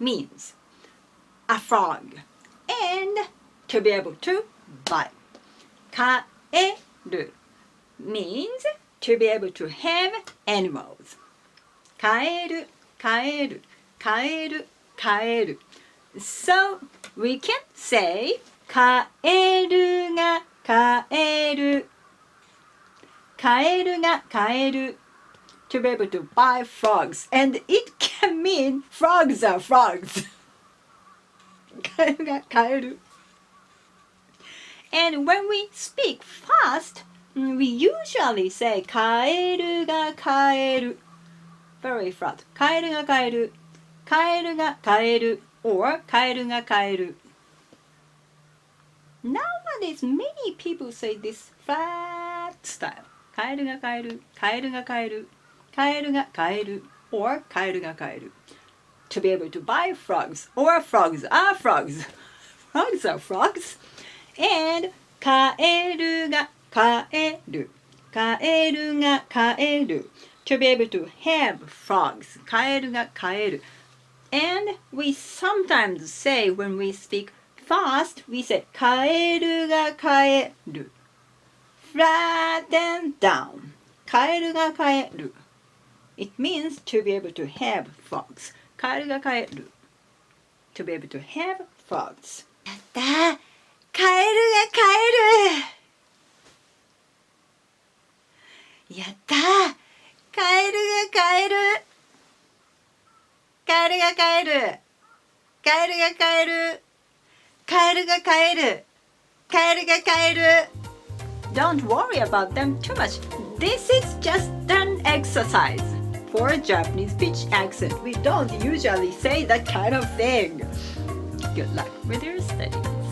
means a frog, and to be able to buy. Kaeru means to be able to have animals. Kaeru, kaeru, kaeru, kaeru. So we can say kaeru ga kaeru. Kaeru ga kaeru. To be able to buy frogs, and it can mean frogs are frogs. Kaeru ga kaeru. And when we speak fast, we usually say kaeru ga kaeru. Very flat. Kaeru ga kaeru. Kaeru ga kaeru. Or kaeru ga kaeru. Nowadays, many people say this flat style. Kaeru ga kaeru. Kaeru ga kaeru. Kaeru ga kaeru. Or kaeru ga kaeru. To be able to buy frogs. Or frogs are frogs. Frogs are frogs. And kaeru ga kaeru. Kaeru ga kaeru. To be able to have frogs. Kaeru ga kaeru. And we sometimes say when we speak fast, we say kaeru ga kaeru. Flat and down. Kaeru ga kaeru. It means to be able to have frogs. Kaeru ga kaeru. To be able to have frogs. やったー! カエルがカエル! やったー! カエルがカエル! カエルがカエル! カエルがカエル! カエルがカエル! カエルがカエル! Don't worry about them too much. This is just an exercise for a Japanese speech accent. We don't usually say that kind of thing. Good luck with your studies.